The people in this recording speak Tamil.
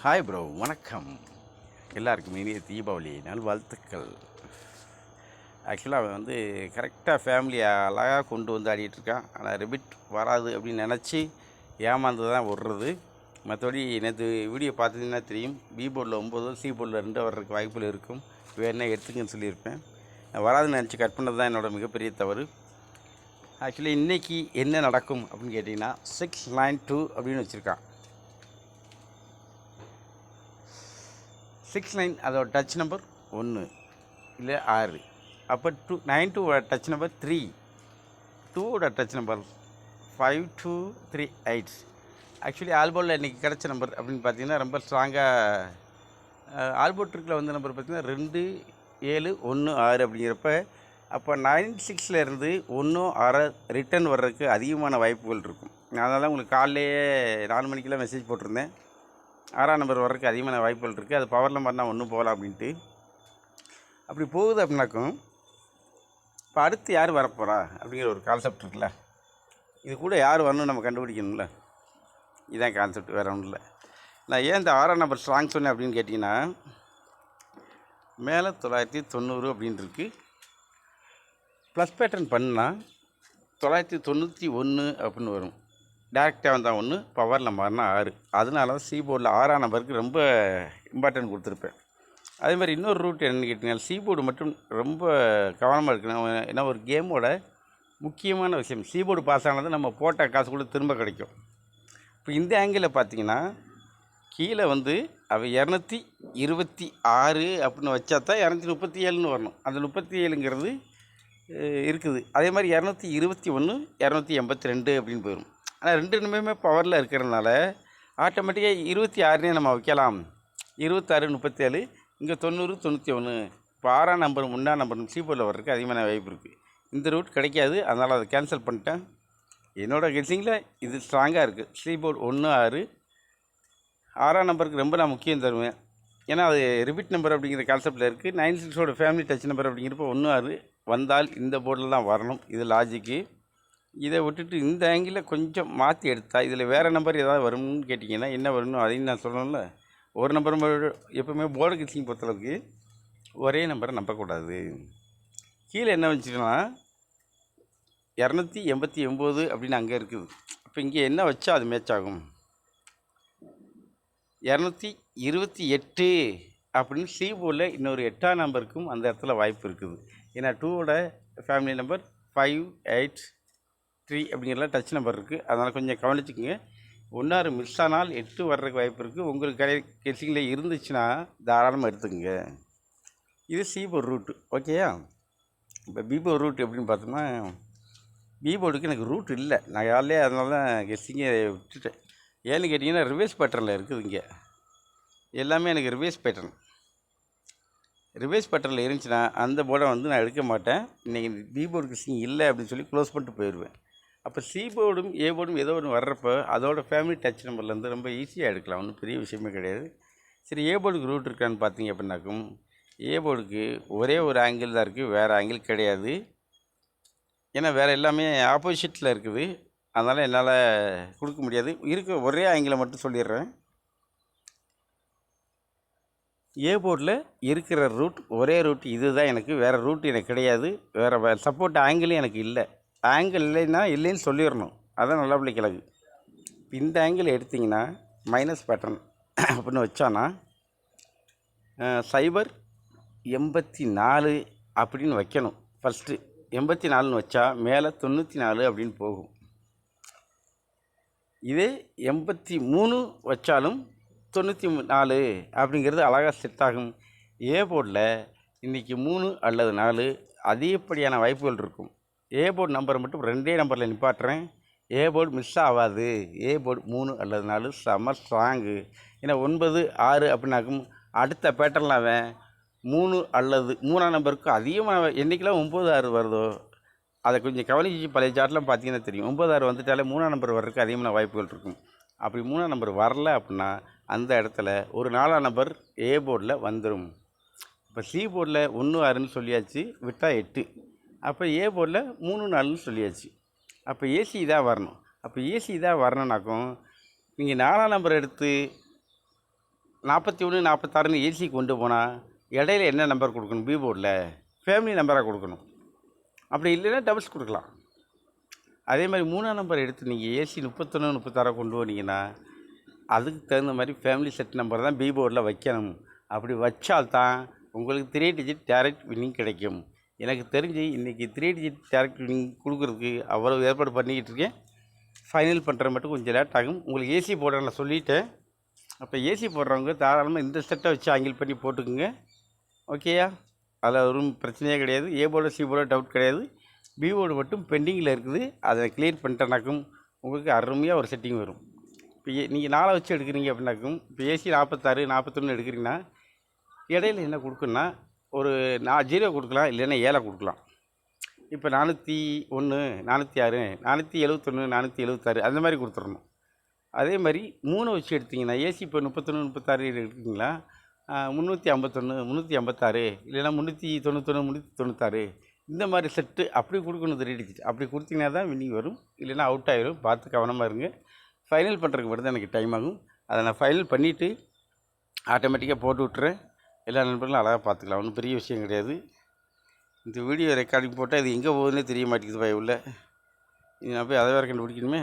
ஹாய் ப்ரோ, வணக்கம். எல்லாருக்கும் இனிய தீபாவளி நல்வாழ்த்துக்கள். ஆக்சுவலாக அவன் கரெக்டாக ஃபேமிலியை அழகாக கொண்டு வந்து ஆடிட்டுருக்கான். ஆனால் ரிபிட் வராது அப்படின்னு நினச்சி ஏமாந்து தான் விடுறது. மற்றபடி நேற்று வீடியோ பார்த்தீங்கன்னா தெரியும், பி போர்டில் 9 சி போர்டில் 2 வர்றதுக்கு வாய்ப்புகள் இருக்கும். வேணா எடுத்துங்கன்னு சொல்லியிருப்பேன். நான் வராதுன்னு நினச்சி கட் பண்ணது தான் என்னோடய மிகப்பெரிய தவறு. ஆக்சுவலி இன்றைக்கி என்ன நடக்கும் அப்படின்னு கேட்டிங்கன்னா 692 அப்படின்னு வச்சுருக்கான். 69 அதோட டச் நம்பர் 1 இல்லை 6. அப்போ 92 touch number 3, 2 touch number 5238. Actually ஆல்போர்டில் இன்றைக்கி கிடச்ச நம்பர் அப்படின்னு பார்த்தீங்கன்னா ரொம்ப ஸ்ட்ராங்காக ஆல்போர்ட் ட்ரிக்கில் வந்த நம்பர் பார்த்திங்கன்னா 2 7 1 6 அப்படிங்கிறப்ப அப்போ 96 இருந்து 1 6 ரிட்டர்ன் வர்றதுக்கு அதிகமான வாய்ப்புகள் இருக்கும். நான் அதனால தான் உங்களுக்கு காலையிலேயே 4 மணிக்கெல்லாம் மெசேஜ் போட்டிருந்தேன். 6ஆம் நம்பர் வர்றதுக்கு அதிகமான வாய்ப்புகள் இருக்குது. அது பவரில் மாதிரினா ஒன்றும் போகலாம் அப்படின்ட்டு. அப்படி போகுது அப்படின்னாக்கும் இப்போ அடுத்து யார் வரப்போகிறா அப்படிங்கிற ஒரு கான்செப்ட் இருக்குல்ல, இது கூட யார் வரணும்னு நம்ம கண்டுபிடிக்கணும்ல. இதுதான் கான்செப்ட், வேறு ஒன்றும் இல்லை. நான் ஏன் இந்த 6ஆம் நம்பர் ஸ்ட்ராங் சொன்னேன் அப்படின்னு கேட்டிங்கன்னா, மேலே 990 அப்படின்னு இருக்குது. ப்ளஸ் பேட்டர்ன் பண்ணால் 991 அப்படின்னு வரும். டேரெக்டாக வந்தால் 1, பவரில் மாறினா 6. அதனால தான் சி போர்டில் 6ஆம் நம்பருக்கு ரொம்ப இம்பார்ட்டன்ட் கொடுத்துருப்பேன். அதே மாதிரி இன்னொரு ரூட் என்னென்னு கேட்டிங்கன்னா, சி போர்டு மட்டும் ரொம்ப கவனமாக இருக்கணும். ஏன்னா ஒரு கேமோட முக்கியமான விஷயம், சி போர்டு பாஸ் ஆனது நம்ம போட்ட காசு கூட திரும்ப கிடைக்கும். இப்போ இந்த ஆங்கிளில் பார்த்தீங்கன்னா கீழே அவ 226 அப்படின்னு வச்சா தான் 237ன்னு வரணும். அந்த 37ங்கிறது இருக்குது. அதே மாதிரி 221 282 அப்படின்னு போயிடும். ஆனால் ரெண்டுமே பவரில் இருக்கிறதுனால ஆட்டோமேட்டிக்காக 26 நம்ம வைக்கலாம். 26 37, இங்கே 90 91. இப்போ 6ஆம் நம்பர் 3ஆம் நம்பர் சி போர்டில் வர்றதுக்கு அதிகமான வாய்ப்பு இருக்குது. இந்த ரூட் கிடைக்காது, அதனால் அதை கேன்சல் பண்ணிட்டேன். என்னோடய கெஸ்ஸிங்கில் இது ஸ்ட்ராங்காக இருக்குது. C board 1 6. 6ஆம் நம்பருக்கு ரொம்ப நான் முக்கியம் தருவேன். ஏன்னா அது ரிபீட் நம்பர் அப்படிங்கிற கான்செப்டில் இருக்குது. 96ஓட ஃபேமிலி டச் நம்பர் அப்படிங்கிறப்ப 1 6 வந்தால் இந்த போர்டில் தான் வரணும். இது லாஜிக்கு. இதை விட்டுட்டு இந்த ஆங்கிளில் கொஞ்சம் மாற்றி எடுத்தால் இதில் வேறு நம்பர் ஏதாவது வரும்னு கேட்டிங்கன்னா என்ன வரணும் அதையும் நான் சொல்லணும்ல. ஒரு நம்பர் எப்போவுமே போர்டு கெஸ்ஸிங் பொறுத்தளவுக்கு ஒரே நம்பரை நம்பக்கூடாது. கீழே என்ன வச்சுன்னா 289 அப்படின்னு அங்கே இருக்குது. அப்போ இங்கே என்ன வச்சா அது மேட்ச் ஆகும்? 228 அப்படின்னு சி போர்டில் இன்னொரு 8ஆம் நம்பருக்கும் அந்த இடத்துல வாய்ப்பு இருக்குது. ஏன்னா 2ஓட ஃபேமிலி நம்பர் 583 அப்படிங்கிறல டச் நம்பர் இருக்குது. அதனால் கொஞ்சம் கவனிச்சுக்கோங்க. 1 6 மிஸ் ஆனால் 8 வர்றதுக்கு வாய்ப்பு இருக்குது. உங்களுக்கு கெஸ்ஸிங்கில் இருந்துச்சுன்னா தாராளமாக எடுத்துக்கோங்க. இது சி போர்டு ரூட்டு, ஓகேயா? இப்போ பி போர்டு ரூட் எப்படின்னு பார்த்தோம்னா, பி போர்டுக்கு எனக்கு ரூட் இல்லை. நான் யாரிலே அதனால தான் கெஸ்ஸிங்கை விட்டுட்டேன். ஏன்னு கேட்டிங்கன்னா ரிவர்ஸ் பேட்டர்னில் இருக்குது. இங்கே எல்லாமே எனக்கு ரிவர்ஸ் பேட்டர்ன். ரிவர்ஸ் பேட்டர்னில் இருந்துச்சுன்னா அந்த போர்டை நான் எடுக்க மாட்டேன். இன்றைக்கி பி போர்டு கெஸ்ஸிங் இல்லை அப்படின்னு சொல்லி க்ளோஸ் பண்ணிட்டு போயிடுவேன். அப்போ சி போர்டும் ஏ போர்டும் ஏதோ ஒன்று வர்றப்போ அதோட ஃபேமிலி டச் நம்பர்லேருந்து ரொம்ப ஈஸியாக எடுக்கலாம். ஒன்றும் பெரிய விஷயமே கிடையாது. சரி, ஏ போர்டுக்கு ரூட் இருக்கான்னு பார்த்தீங்க அப்படின்னாக்கும், ஏ போர்டுக்கு ஒரே ஒரு ஆங்கிள் தான் இருக்குது, வேறு ஆங்கிள் கிடையாது. ஏன்னா வேறு எல்லாமே ஆப்போசிட்டில் இருக்குது. அதனால் என்னால் கொடுக்க முடியாது. இருக்க ஒரே ஆங்கிளை மட்டும் சொல்லிடுறேன். ஏ போர்டில் இருக்கிற ரூட் ஒரே ரூட் இது தான் எனக்கு, வேறு ரூட் எனக்கு கிடையாது. வேறு சப்போர்ட் ஆங்கிளும் எனக்கு இல்லை. ஆங்கிள் இல்லைன்னா இல்லைன்னு சொல்லிடணும். அதான் நல்லா பிள்ளை கிழக்கு. இந்த ஆங்கிள் எடுத்திங்கன்னா மைனஸ் பேட்டர்ன் அப்படின்னு வச்சானா 084 அப்படின்னு வைக்கணும். ஃபஸ்ட்டு 84ன்னு வச்சா மேலே 94 அப்படின்னு போகும். இதே 83 வச்சாலும் 94 அப்படிங்கிறது அழகாக செட் ஆகும். ஏ போர்டில் இன்றைக்கி 3 அல்லது 4 அதிகப்படியான வாய்ப்புகள் இருக்கும். ஏ போர்டு நம்பரை மட்டும் 2 நம்பரில் நிப்பாட்டுறேன். ஏ போர்டு மிஸ் ஆகாது. ஏ போர்டு 3 அல்லது 4 செம்ம ஸ்ட்ராங்கு. ஏன்னா 9 6 அப்படின்னாக்கும் அடுத்த பேட்டர்னில் அவன் 3 அல்லது 3ஆம் நம்பருக்கு அதிகமாக என்றைக்கெல்லாம் 9 6 வருதோ அதை கொஞ்சம் கவனிச்சு பழைய சார்ட்லாம் பார்த்தீங்கன்னா தெரியும். 9 6 வந்துட்டாலே 3ஆம் நம்பர் வர்றதுக்கு அதிகமான வாய்ப்புகள் இருக்கும். அப்படி 3ஆம் நம்பர் வரல அப்படின்னா அந்த இடத்துல ஒரு 4ஆம் நம்பர் ஏ போர்டில் வந்துடும். இப்போ சி போர்டில் 1 6ன்னு சொல்லியாச்சு, விட்டால் 8. அப்போ ஏ போர்டில் 3 4ன்னு சொல்லியாச்சு. அப்போ ஏசி தான் வரணும். அப்போ ஏசி தான் வரணுன்னாக்கும் நீங்கள் 4ஆம் நம்பர் எடுத்து 41 46ன்னு ஏசி கொண்டு போனால் இடையில என்ன நம்பர் கொடுக்கணும்? பி போர்டில் ஃபேமிலி நம்பராக கொடுக்கணும். அப்படி இல்லைன்னா டபுள்ஸ் கொடுக்கலாம். அதே மாதிரி 3ஆம் நம்பர் எடுத்து நீங்கள் ஏசி 31 36 கொண்டு போனீங்கன்னா அதுக்கு தகுந்த மாதிரி ஃபேமிலி செட் நம்பர் தான் பி போர்டில் வைக்கணும். அப்படி வச்சால்தான் உங்களுக்கு 3 டிஜிட் டைரக்ட் வின்னிங் கிடைக்கும். எனக்கு தெரிஞ்சு இன்றைக்கி 3 டிஜிட் டைரக்ட் வின்னிங் கொடுக்குறதுக்கு அவ்வளோ ஏற்பாடு பண்ணிக்கிட்டு இருக்கேன். ஃபைனல் பண்ணுறது மட்டும் கொஞ்சம் லேட் ஆகும். உங்களுக்கு ஏசி போடுற நான் சொல்லிவிட்டேன். அப்போ ஏசி போடுறவங்க தாராளமாக இந்த செட்டை வச்சு ஆங்கிள் பண்ணி போட்டுக்குங்க. ஓகேயா? அதில் ஒரு பிரச்சனையே கிடையாது. A board C board doubt கிடையாது. பி போர்டு மட்டும் பெண்டிங்கில் இருக்குது. அதை கிளியர் பண்ணிட்டேனாக்கும் உங்களுக்கு அருமையாக ஒரு செட்டிங் வரும். இப்போ நீங்கள் 4 வச்சு எடுக்கிறீங்க அப்படின்னாக்கும், இப்போ ஏசி 46 41 எடுக்கிறீங்கன்னா இடையில என்ன கொடுக்குன்னா ஒரு 0 கொடுக்கலாம், இல்லைன்னா 7 கொடுக்கலாம். இப்போ 401 406 471 476 அந்த மாதிரி கொடுத்துடணும். அதே மாதிரி 3 வச்சு எடுத்திங்கன்னா ஏசி இப்போ 31 36 எடுக்கிறீங்களா 351 356 இல்லைன்னா 391 396 இந்த மாதிரி செட்டு அப்படி கொடுக்கணும். 3 டிஜிட் அப்படி கொடுத்தீங்கன்னா தான் வின்னிங் வரும். இல்லைன்னா அவுட் ஆகிடும். பார்த்து கவனமாக இருங்க. ஃபைனல் பண்ணுறதுக்கு மட்டும் தான் எனக்கு டைம் ஆகும். அதை நான் ஃபைனல் பண்ணிவிட்டு ஆட்டோமேட்டிக்காக போட்டு விட்டுறேன். எல்லா நண்பர்களும் அழகாக பார்த்துக்கலாம். ஒன்றும் பெரிய விஷயம் கிடையாது. இந்த வீடியோ ரெக்கார்டிங் போட்டால் இது எங்கே போகுதுன்னே தெரிய மாட்டேங்குது. உள்ள நான் போய் அதை வேறு கண்டுபிடிக்கணுமே.